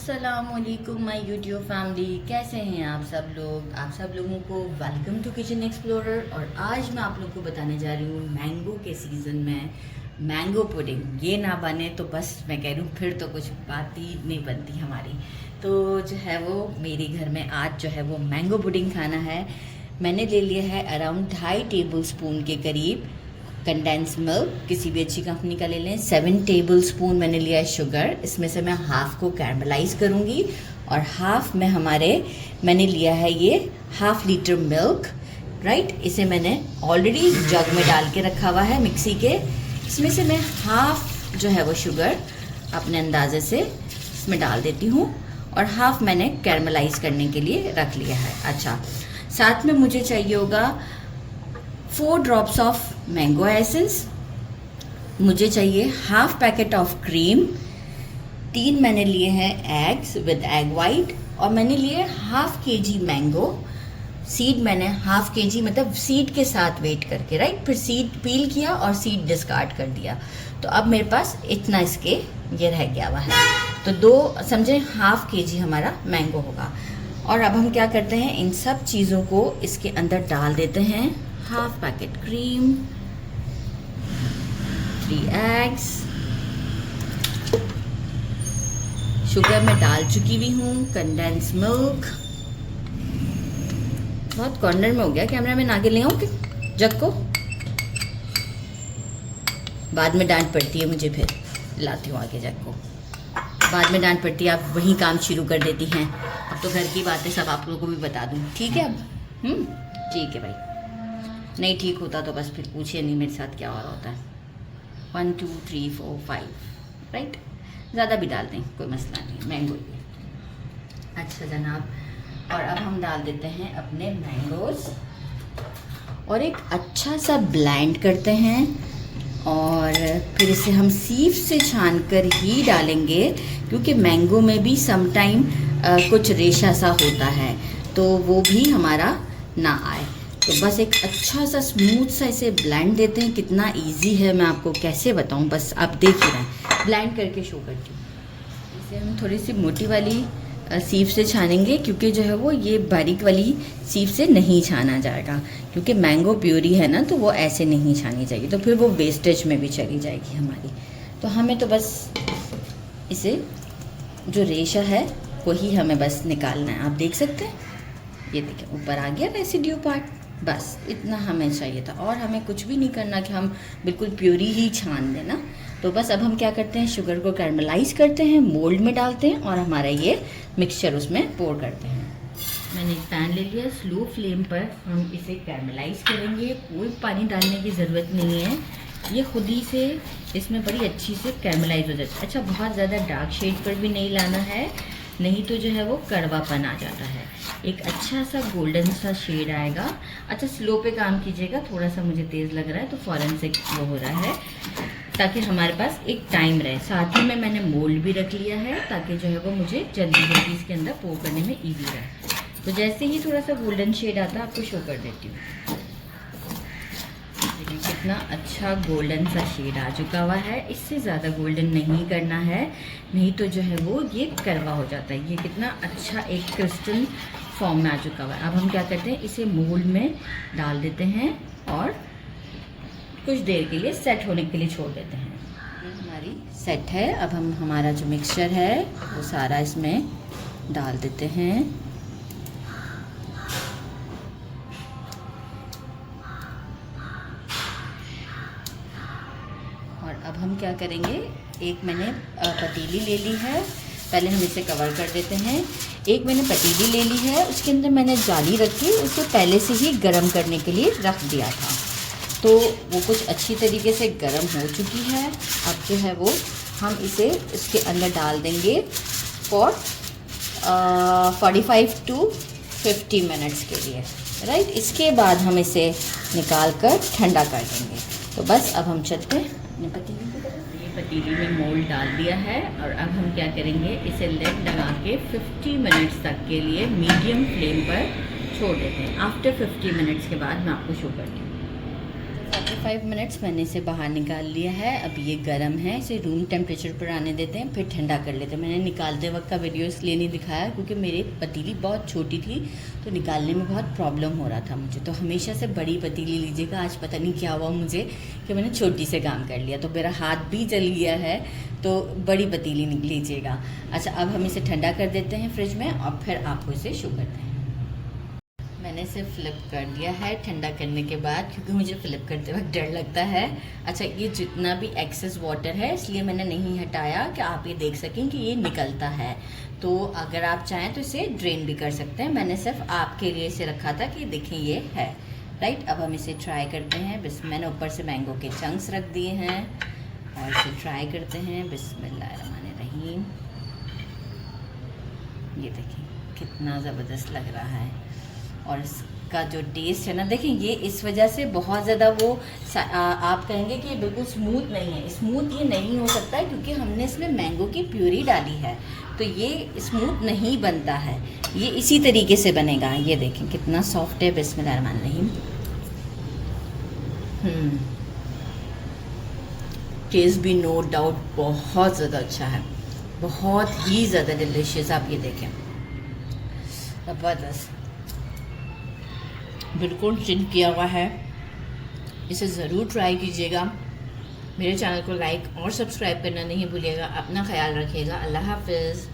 अस्सलामुअलैकुम my YouTube family, कैसे हैं आप सब लोग। आप सब लोगों को वेलकम टू किचन एक्सप्लोरर। और आज मैं आप लोग को बताने जा रही हूँ मैंगो के सीज़न में मैंगो पुडिंग। ये ना बने तो बस मैं कह रही हूँ फिर तो कुछ बात ही नहीं बनती हमारी। तो जो है वो मेरे घर में आज जो है वो मैंगो पुडिंग खाना है। मैंने ले लिया है अराउंड 2.5 टेबल स्पून के करीब कंडेंस मिल्क, किसी भी अच्छी कंपनी का ले लें। 7 टेबल स्पून मैंने लिया है शुगर, इसमें से मैं हाफ़ को कैरमलाइज करूँगी और हाफ़ में मैंने लिया है ये 1/2 लीटर मिल्क, राइट। इसे मैंने ऑलरेडी जग में डाल के रखा हुआ है मिक्सी के। इसमें से मैं हाफ़ जो है वो शुगर अपने अंदाजे से इसमें डाल देती हूँ और हाफ़ मैंने कैरमलाइज करने के लिए रख लिया है। अच्छा, साथ में मुझे चाहिए होगा 4 ड्रॉप्स ऑफ मैंगो एसेंस, मुझे चाहिए हाफ़ पैकेट ऑफ क्रीम, 3 मैंने लिए हैं एग्स विद एग वाइट, और मैंने लिए 1/2 kg मैंगो सीड। मैंने 1/2 kg मतलब सीड के साथ वेट करके, राइट। फिर सीड पील किया और सीड डिस्कार्ड कर दिया। तो अब मेरे पास इतना इसके ये रह गया हुआ है। तो 2 समझे 1/2 kg हमारा मैंगो होगा। और अब हम क्या करते हैं, इन सब चीज़ों को इसके अंदर डाल देते हैं। 1/2 पैकेट क्रीम, 3 एग्स, शुगर मैं डाल चुकी भी हूँ, कंडेंस मिल्क। बहुत कॉर्नर में हो गया, कैमरा में आगे ले आऊँ जग को, बाद में डांट पड़ती है मुझे, फिर लाती हूँ आगे जग को, बाद में डांट पड़ती है। आप वहीं काम शुरू कर देती हैं। अब तो घर की बातें सब आप लोगों को भी बता दूँ, ठीक है। अब ठीक है भाई, नहीं ठीक होता तो बस फिर पूछिए नहीं मेरे साथ क्या हो रहा होता है। 1 2 3 4 5, राइट। ज़्यादा भी डाल दें कोई मसला नहीं, मैंगो ही। अच्छा जनाब, और अब हम डाल देते हैं अपने मैंगोज़ और एक अच्छा सा ब्लेंड करते हैं। और फिर इसे हम सीफ से छान कर ही डालेंगे, क्योंकि मैंगो में भी समटाइम कुछ रेशा सा होता है, तो वो भी हमारा ना आए। तो बस एक अच्छा सा स्मूथ सा इसे ब्लेंड देते हैं। कितना इजी है मैं आपको कैसे बताऊं, बस आप देख ही रहे हैं। ब्लेंड करके शो करती हूँ। इसे हम थोड़ी सी मोटी वाली सीफ से छानेंगे, क्योंकि जो है वो ये बारीक वाली सीफ से नहीं छाना जाएगा, क्योंकि मैंगो प्यूरी है ना, तो वो ऐसे नहीं छानी चाहिए, तो फिर वो वेस्टेज में भी चली जाएगी हमारी। तो हमें तो बस इसे जो रेशा है वही हमें बस निकालना है। आप देख सकते हैं, ये देखिए ऊपर आ गया रेसिड्यू पार्ट, बस इतना हमें चाहिए था। और हमें कुछ भी नहीं करना कि हम बिल्कुल प्यूरी ही छान देना। तो बस अब हम क्या करते हैं, शुगर को कैरमलाइज करते हैं, मोल्ड में डालते हैं और हमारा ये मिक्सचर उसमें पोर करते हैं। मैंने एक पैन ले लिया, स्लो फ्लेम पर हम इसे कैरमलाइज करेंगे। कोई पानी डालने की ज़रूरत नहीं है, ये खुद ही से इसमें बड़ी अच्छी से कैरमलाइज हो जाता है। अच्छा, बहुत ज़्यादा डार्क शेड पर भी नहीं लाना है, नहीं तो जो है वो कड़वापन आ जाता है। एक अच्छा सा गोल्डन सा शेड आएगा। अच्छा, स्लो पे काम कीजिएगा, थोड़ा सा मुझे तेज़ लग रहा है तो फ़ौरन से वो हो रहा है, ताकि हमारे पास एक टाइम रहे। साथ ही में मैंने मोल्ड भी रख लिया है, ताकि जो है वो मुझे जल्दी जल्दी इसके अंदर पोर करने में ईजी रहे। तो जैसे ही थोड़ा सा गोल्डन शेड आता है आपको शो कर देती हूँ। देखिए कितना अच्छा गोल्डन सा शेड आ चुका हुआ है। इससे ज़्यादा गोल्डन नहीं करना है, नहीं तो जो है वो ये कड़वा हो जाता है। ये कितना अच्छा एक क्रिस्टल फॉर्म में आ चुका हुआ है। अब हम क्या करते हैं, इसे मोल्ड में डाल देते हैं और कुछ देर के लिए सेट होने के लिए छोड़ देते हैं। ये हमारी सेट है। अब हम हमारा जो मिक्सचर है वो सारा इसमें डाल देते हैं। और अब हम क्या करेंगे, एक मैंने पतीली ले ली है, पहले हम इसे कवर कर देते हैं। एक मैंने पतीली ले ली है, उसके अंदर मैंने जाली रखी, उसे पहले से ही गर्म करने के लिए रख दिया था, तो वो कुछ अच्छी तरीके से गर्म हो चुकी है। अब जो है वो हम इसे इसके अंदर डाल देंगे फॉर 45 to 50 मिनट्स के लिए, राइट। इसके बाद हम इसे निकाल कर ठंडा कर देंगे। तो बस अब हम चलते हैं अपने पतीली की तरफ। ये पतीली में मोल्ड डाल दिया है और अब हम क्या करेंगे, इसे लिड लगा के 50 मिनट्स तक के लिए मीडियम फ्लेम पर छोड़ देते हैं। आफ्टर 50 मिनट्स के बाद मैं आपको शो करती हूँ। 5 मिनट्स मैंने इसे बाहर निकाल लिया है। अब ये गर्म है, इसे रूम टेम्परेचर पर आने देते हैं, फिर ठंडा कर लेते हैं। मैंने निकालते वक्त का वीडियो इसलिए नहीं दिखाया क्योंकि मेरी पतीली बहुत छोटी थी, तो निकालने में बहुत प्रॉब्लम हो रहा था मुझे। तो हमेशा से बड़ी पतीली लीजिएगा। आज पता नहीं क्या हुआ मुझे कि मैंने छोटी से काम कर लिया, तो मेरा हाथ भी जल गया है, तो बड़ी पतीली लीजिएगा। अच्छा, अब हम इसे ठंडा कर देते हैं फ्रिज में और फिर आपको इसे शो करते हैं। मैंने इसे फ्लिप कर दिया है ठंडा करने के बाद, क्योंकि मुझे फ्लिप करते वक्त डर लगता है। अच्छा, ये जितना भी एक्सेस वाटर है इसलिए मैंने नहीं हटाया कि आप ये देख सकें कि ये निकलता है। तो अगर आप चाहें तो इसे ड्रेन भी कर सकते हैं। मैंने सिर्फ आपके लिए इसे रखा था कि देखें ये है, राइट। अब हम इसे ट्राई करते हैं। बस मैंने ऊपर से मैंगो के चंक्स रख दिए हैं और इसे ट्राई करते हैं। बिस्मिल्लाहिर्रहमानिर्रहीम। ये देखें कितना ज़बरदस्त लग रहा है, और इसका जो टेस्ट है ना, देखें ये इस वजह से बहुत ज़्यादा वो आप कहेंगे कि बिल्कुल स्मूथ नहीं है। स्मूथ ये नहीं हो सकता है क्योंकि हमने इसमें मैंगो की प्यूरी डाली है, तो ये स्मूथ नहीं बनता है। ये इसी तरीके से बनेगा। ये देखें कितना सॉफ्ट है। बिस्मिल्लाहिर्रहमानिर्रहीम। टेस्ट भी नो डाउट बहुत ज़्यादा अच्छा है, बहुत ही ज़्यादा डिलीशियस। आप ये देखें, ज़बरदस्त, बिल्कुल चिल किया हुआ है। इसे ज़रूर ट्राई कीजिएगा। मेरे चैनल को लाइक और सब्सक्राइब करना नहीं भूलिएगा। अपना ख्याल रखिएगा। अल्लाह हाफ़िज़।